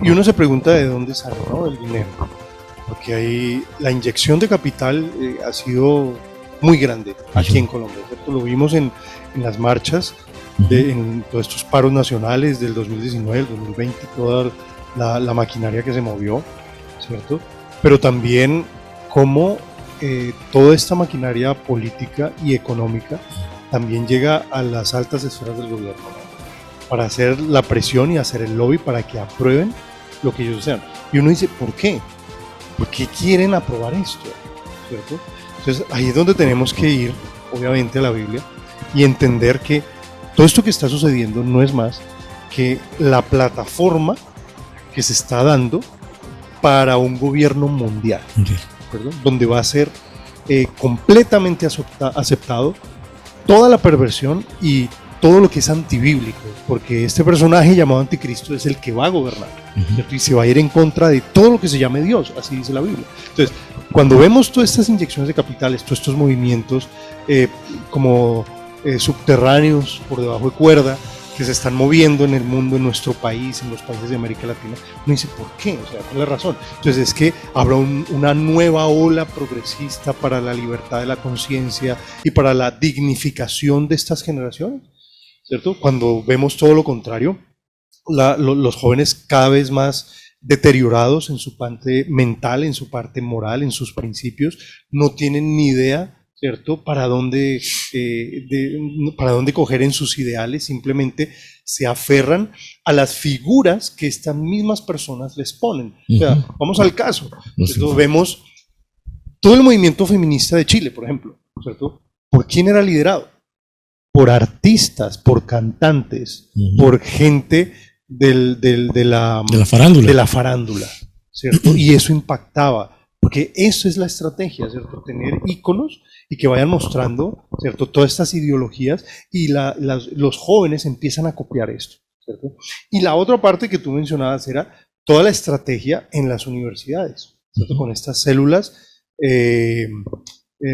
y uno se pregunta de dónde sale, ¿no?, el dinero, porque ahí la inyección de capital ha sido muy grande aquí en Colombia, ¿cierto? Lo vimos en las marchas, en todos estos paros nacionales del 2019, el 2020, toda la maquinaria que se movió, ¿cierto? Pero también cómo toda esta maquinaria política y económica también llega a las altas esferas del gobierno, ¿no?, para hacer la presión y hacer el lobby para que aprueben lo que ellos desean. Y uno dice, ¿por qué? ¿Por qué quieren aprobar esto? ¿Cierto? Entonces ahí es donde tenemos que ir, obviamente, a la Biblia y entender que todo esto que está sucediendo no es más que la plataforma que se está dando para un gobierno mundial, ¿verdad?, donde va a ser completamente aceptado toda la perversión y todo lo que es antibíblico, porque este personaje llamado Anticristo es el que va a gobernar, ¿cierto?, y se va a ir en contra de todo lo que se llame Dios, así dice la Biblia. Entonces, cuando vemos todas estas inyecciones de capitales, todos estos movimientos subterráneos por debajo de cuerda, que se están moviendo en el mundo, en nuestro país, en los países de América Latina, uno dice, ¿por qué? O sea, ¿cuál es la razón? Entonces es que habrá una nueva ola progresista para la libertad de la conciencia y para la dignificación de estas generaciones, ¿cierto? Cuando vemos todo lo contrario, los jóvenes cada vez más deteriorados en su parte mental, en su parte moral, en sus principios, no tienen ni idea, ¿cierto?, para dónde coger en sus ideales, simplemente se aferran a las figuras que estas mismas personas les ponen. O sea, vamos al caso. Entonces, vemos todo el movimiento feminista de Chile, por ejemplo, ¿cierto? ¿Por quién era liderado? Por artistas, por cantantes, por gente de la farándula, ¿cierto? Y eso impactaba, porque eso es la estrategia, ¿cierto? Tener íconos y que vayan mostrando, ¿cierto?, todas estas ideologías, y los jóvenes empiezan a copiar esto, ¿cierto? Y la otra parte que tú mencionabas era toda la estrategia en las universidades, ¿cierto?, con estas células,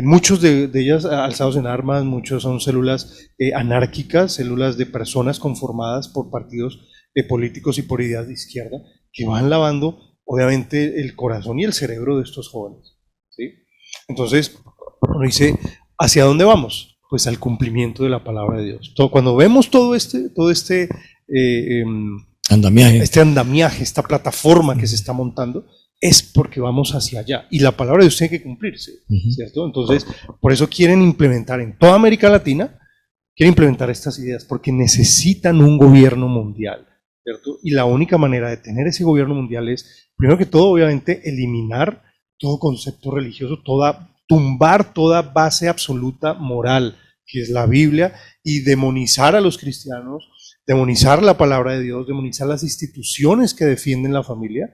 muchos de ellas alzados en armas, muchos son células anárquicas, células de personas conformadas por partidos políticos y por ideas de izquierda, que van lavando, obviamente, el corazón y el cerebro de estos jóvenes, ¿sí? Entonces, uno dice, ¿hacia dónde vamos? Pues al cumplimiento de la palabra de Dios. Cuando vemos todo este andamiaje, esta plataforma que se está montando, es porque vamos hacia allá. Y la palabra de Dios tiene que cumplirse, ¿cierto? Entonces, por eso quieren implementar en toda América Latina, quieren implementar estas ideas, porque necesitan un gobierno mundial, ¿cierto? Y la única manera de tener ese gobierno mundial es, primero que todo, obviamente, eliminar todo concepto religioso, tumbar toda base absoluta moral, que es la Biblia, y demonizar a los cristianos, demonizar la palabra de Dios, demonizar las instituciones que defienden la familia,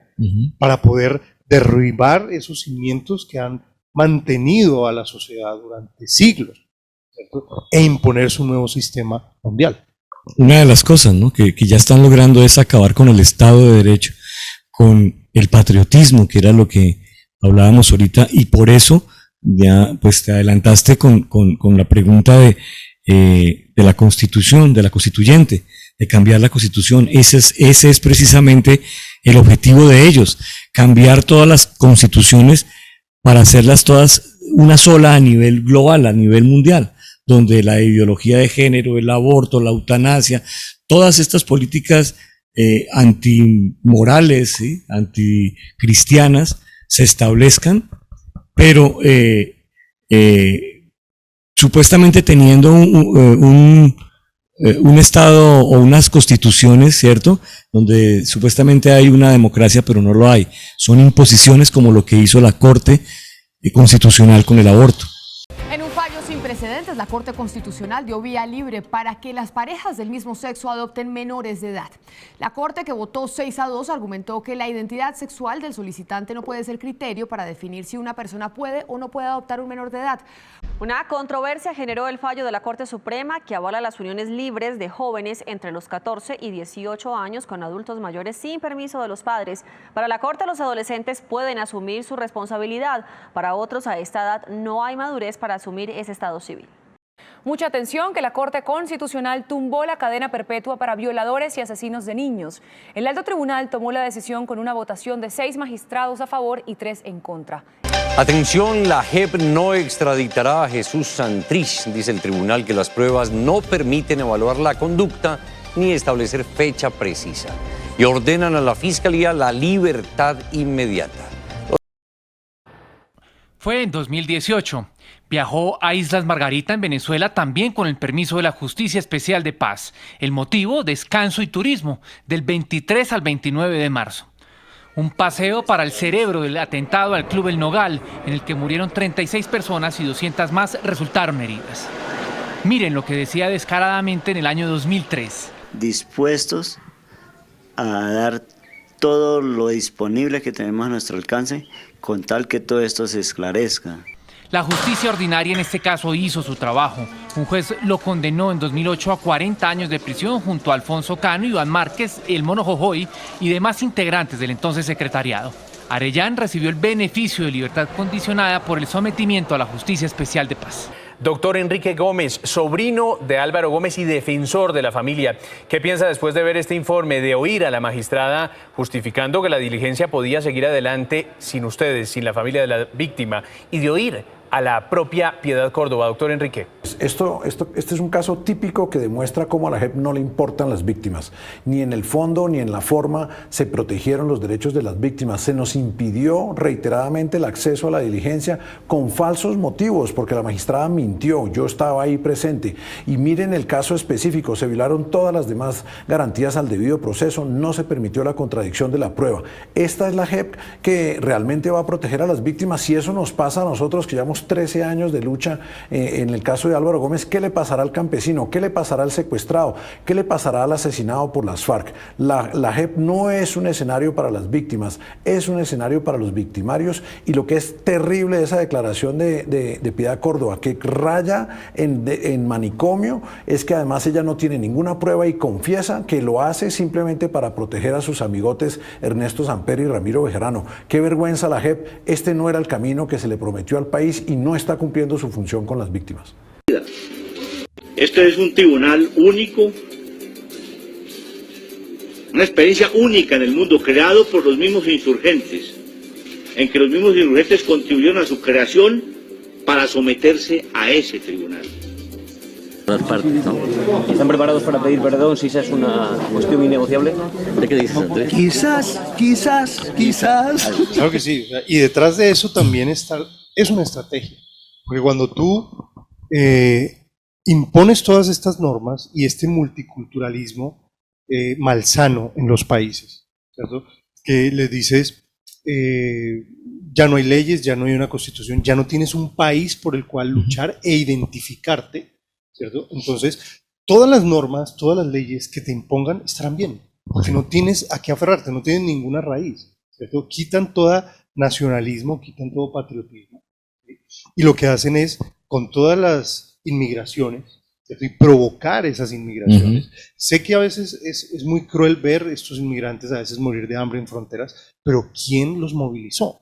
para poder derribar esos cimientos que han mantenido a la sociedad durante siglos, ¿cierto?, e imponer su nuevo sistema mundial. Una de las cosas, ¿no?, que ya están logrando es acabar con el Estado de Derecho, con el patriotismo, que era lo que hablábamos ahorita, y por eso ya pues te adelantaste con la pregunta de la Constitución, de la constituyente, de cambiar la Constitución. Ese es precisamente el objetivo de ellos, cambiar todas las constituciones para hacerlas todas una sola a nivel global, a nivel mundial, donde la ideología de género, el aborto, la eutanasia, todas estas políticas antimorales, ¿sí?, anticristianas, se establezcan, pero supuestamente teniendo un Estado o unas constituciones, ¿cierto?, donde supuestamente hay una democracia, pero no lo hay. Son imposiciones como lo que hizo la Corte Constitucional con el aborto. En un fallo sin precedentes, la Corte Constitucional dio vía libre para que las parejas del mismo sexo adopten menores de edad. La Corte, que votó 6-2, argumentó que la identidad sexual del solicitante no puede ser criterio para definir si una persona puede o no puede adoptar un menor de edad. Una controversia generó el fallo de la Corte Suprema que avala las uniones libres de jóvenes entre los 14 y 18 años con adultos mayores sin permiso de los padres. Para la Corte, los adolescentes pueden asumir su responsabilidad. Para otros, a esta edad no hay madurez para asumir ese estado civil. Mucha atención que la Corte Constitucional tumbó la cadena perpetua para violadores y asesinos de niños. El alto tribunal tomó la decisión con una votación de 6 magistrados a favor y 3 en contra. Atención, la JEP no extraditará a Jesús Santrich. Dice el tribunal que las pruebas no permiten evaluar la conducta ni establecer fecha precisa. Y ordenan a la Fiscalía la libertad inmediata. Fue en 2018. Viajó a Islas Margarita en Venezuela también con el permiso de la Justicia Especial de Paz. El motivo, descanso y turismo, del 23 al 29 de marzo. Un paseo para el cerebro del atentado al Club El Nogal, en el que murieron 36 personas y 200 más resultaron heridas. Miren lo que decía descaradamente en el año 2003. Dispuestos a dar todo lo disponible que tenemos a nuestro alcance con tal que todo esto se esclarezca. La justicia ordinaria en este caso hizo su trabajo. Un juez lo condenó en 2008 a 40 años de prisión junto a Alfonso Cano, Iván Márquez, el Mono Jojoy y demás integrantes del entonces secretariado. Arellán recibió el beneficio de libertad condicionada por el sometimiento a la Justicia Especial de Paz. Doctor Enrique Gómez, sobrino de Álvaro Gómez y defensor de la familia, ¿qué piensa después de ver este informe, de oír a la magistrada justificando que la diligencia podía seguir adelante sin ustedes, sin la familia de la víctima, y de oír a la propia Piedad Córdoba? Doctor Enrique. Este es un caso típico que demuestra cómo a la JEP no le importan las víctimas. Ni en el fondo ni en la forma se protegieron los derechos de las víctimas. Se nos impidió reiteradamente el acceso a la diligencia con falsos motivos, porque la magistrada mintió. Yo estaba ahí presente. Y miren el caso específico. Se violaron todas las demás garantías al debido proceso. No se permitió la contradicción de la prueba. Esta es la JEP que realmente va a proteger a las víctimas. Si eso nos pasa a nosotros, que llevamos 13 años de lucha en el caso de Álvaro Gómez, ¿qué le pasará al campesino? ¿Qué le pasará al secuestrado? ¿Qué le pasará al asesinado por las FARC? La JEP no es un escenario para las víctimas, es un escenario para los victimarios, y lo que es terrible de esa declaración de Piedad Córdoba, que raya en manicomio, es que además ella no tiene ninguna prueba y confiesa que lo hace simplemente para proteger a sus amigotes Ernesto Samper y Ramiro Bejarano. Qué vergüenza la JEP, este no era el camino que se le prometió al país y no está cumpliendo su función con las víctimas. Este es un tribunal único, una experiencia única en el mundo, creado por los mismos insurgentes, en que los mismos insurgentes contribuyeron a su creación para someterse a ese tribunal. ¿Están preparados para pedir perdón si esa es una cuestión innegociable? ¿De qué dices, Andrés? Quizás. Claro que sí. Y detrás de eso también es una estrategia. Porque cuando tú impones todas estas normas y este multiculturalismo malsano en los países, ¿cierto? Que les dices, ya no hay leyes, ya no hay una constitución, ya no tienes un país por el cual luchar e identificarte, ¿cierto? Entonces, todas las normas, todas las leyes que te impongan estarán bien, porque no tienes a qué aferrarte, no tienes ninguna raíz, ¿cierto? Quitan todo nacionalismo, quitan todo patriotismo, ¿sí? Y lo que hacen es, con todas las inmigraciones, ¿cierto? Y provocar esas inmigraciones. Sé que a veces es muy cruel ver estos inmigrantes a veces morir de hambre en fronteras, pero ¿quién los movilizó?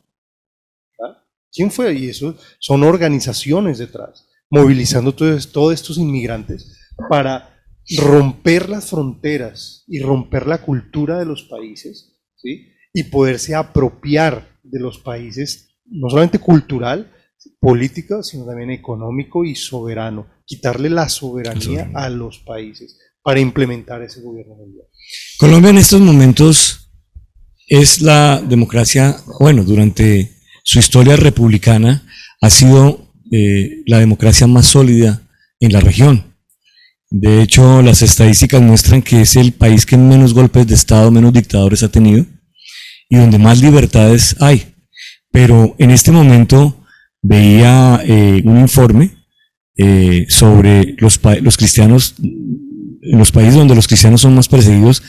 ¿Ah? ¿Quién fue? Y eso son organizaciones detrás, movilizando todos estos inmigrantes para romper las fronteras y romper la cultura de los países, ¿sí? Y poderse apropiar de los países, no solamente cultural, política, sino también económico y soberano, quitarle la soberanía a los países para implementar ese gobierno mundial. Colombia en estos momentos es la democracia, bueno, durante su historia republicana ha sido la democracia más sólida en la región. De hecho, las estadísticas muestran que es el país que menos golpes de Estado, menos dictadores ha tenido y donde más libertades hay. Pero en este momento veía un informe sobre los cristianos, en los países donde los cristianos son más perseguidos.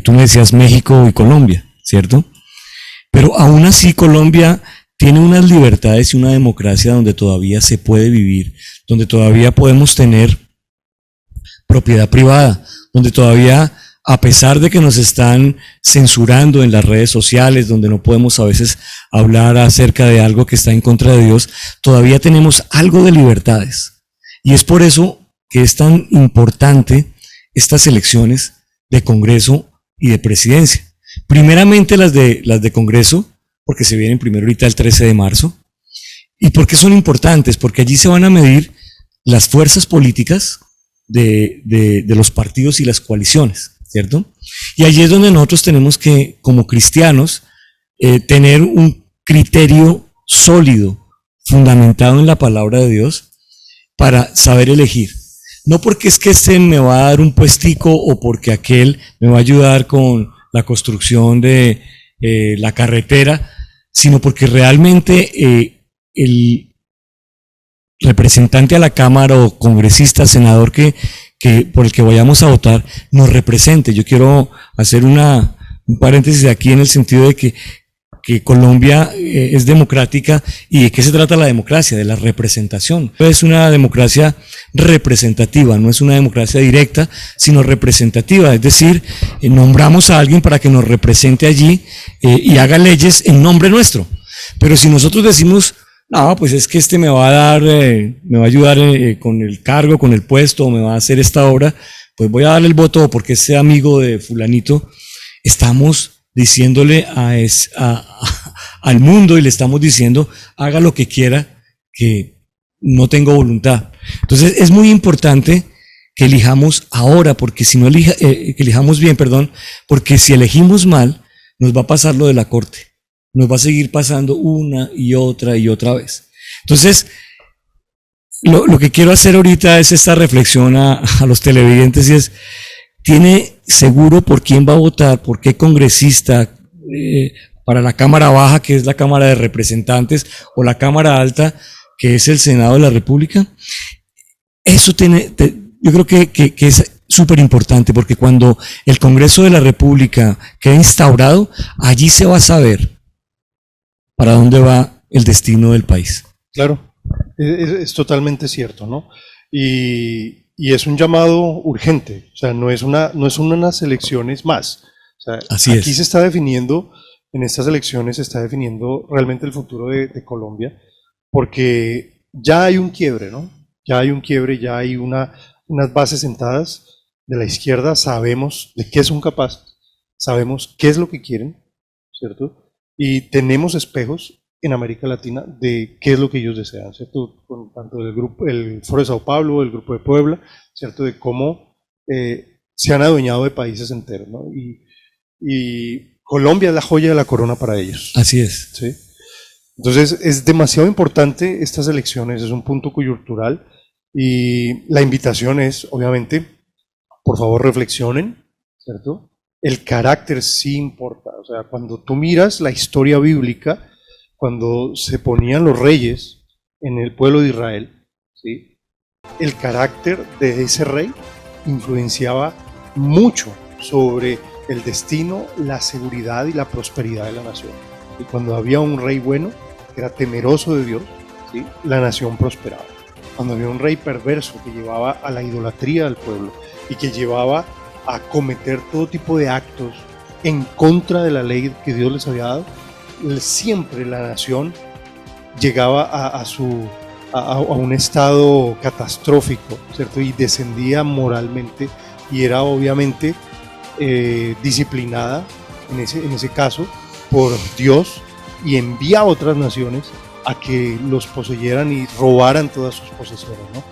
Tú me decías México y Colombia, ¿cierto? Pero aún así Colombia tiene unas libertades y una democracia donde todavía se puede vivir, donde todavía podemos tener propiedad privada, donde todavía, a pesar de que nos están censurando en las redes sociales, donde no podemos a veces hablar acerca de algo que está en contra de Dios, todavía tenemos algo de libertades. Y es por eso que es tan importante estas elecciones de Congreso y de Presidencia. Primeramente las de Congreso, porque se vienen primero ahorita el 13 de marzo. ¿Y por qué son importantes? Porque allí se van a medir las fuerzas políticas de los partidos y las coaliciones, ¿cierto? Y allí es donde nosotros tenemos que, como cristianos, tener un criterio sólido, fundamentado en la palabra de Dios, para saber elegir. No porque es que este me va a dar un puestico o porque aquel me va a ayudar con la construcción de la carretera, sino porque realmente el representante a la Cámara o congresista, senador por el que vayamos a votar, nos represente. Yo quiero hacer un paréntesis aquí en el sentido de que Colombia es democrática. ¿Y de qué se trata la democracia? De la representación. Es una democracia representativa, no es una democracia directa, sino representativa. Es decir, nombramos a alguien para que nos represente allí y haga leyes en nombre nuestro. Pero si nosotros decimos, no, pues es que este me va a dar, me va a ayudar con el cargo, con el puesto, o me va a hacer esta obra, pues voy a darle el voto porque es amigo de fulanito. Estamos diciéndole al mundo y le estamos diciendo, haga lo que quiera, que no tengo voluntad. Entonces es muy importante que elijamos ahora, porque si no que elijamos bien, perdón, porque si elegimos mal, nos va a pasar lo de la corte. Nos va a seguir pasando una y otra vez. Entonces, lo que quiero hacer ahorita es esta reflexión a los televidentes y es, ¿tiene seguro por quién va a votar? ¿Por qué congresista? Para la Cámara Baja, que es la Cámara de Representantes, o la Cámara Alta, que es el Senado de la República. Eso yo creo que es súper importante, porque cuando el Congreso de la República quede instaurado, allí se va a saber para dónde va el destino del país. Claro, es totalmente cierto, ¿no? Y es un llamado urgente, o sea, no es unas elecciones más. O sea, Así aquí es. se está definiendo, en estas elecciones se está definiendo realmente el futuro de Colombia, porque ya hay un quiebre, ¿no? Ya hay un quiebre, ya hay unas bases sentadas de la izquierda, sabemos de qué son capaces, sabemos qué es lo que quieren, ¿cierto? Y tenemos espejos en América Latina de qué es lo que ellos desean, ¿cierto? Con tanto el Foro de Sao Paulo, el Grupo de Puebla, ¿cierto? De cómo se han adueñado de países enteros, ¿no? Y Colombia es la joya de la corona para ellos. Así es. ¿Sí? Entonces es demasiado importante estas elecciones, es un punto coyuntural y la invitación es, obviamente, por favor reflexionen, ¿cierto? El carácter sí importa, o sea, cuando tú miras la historia bíblica, cuando se ponían los reyes en el pueblo de Israel, ¿sí? El carácter de ese rey influenciaba mucho sobre el destino, la seguridad y la prosperidad de la nación. Y cuando había un rey bueno, que era temeroso de Dios, ¿sí? La nación prosperaba. Cuando había un rey perverso que llevaba a la idolatría del pueblo y que llevaba a cometer todo tipo de actos en contra de la ley que Dios les había dado, siempre la nación llegaba a un estado catastrófico, ¿cierto? Y descendía moralmente y era obviamente disciplinada en ese caso por Dios y envía a otras naciones a que los poseyeran y robaran todas sus posesiones, ¿no?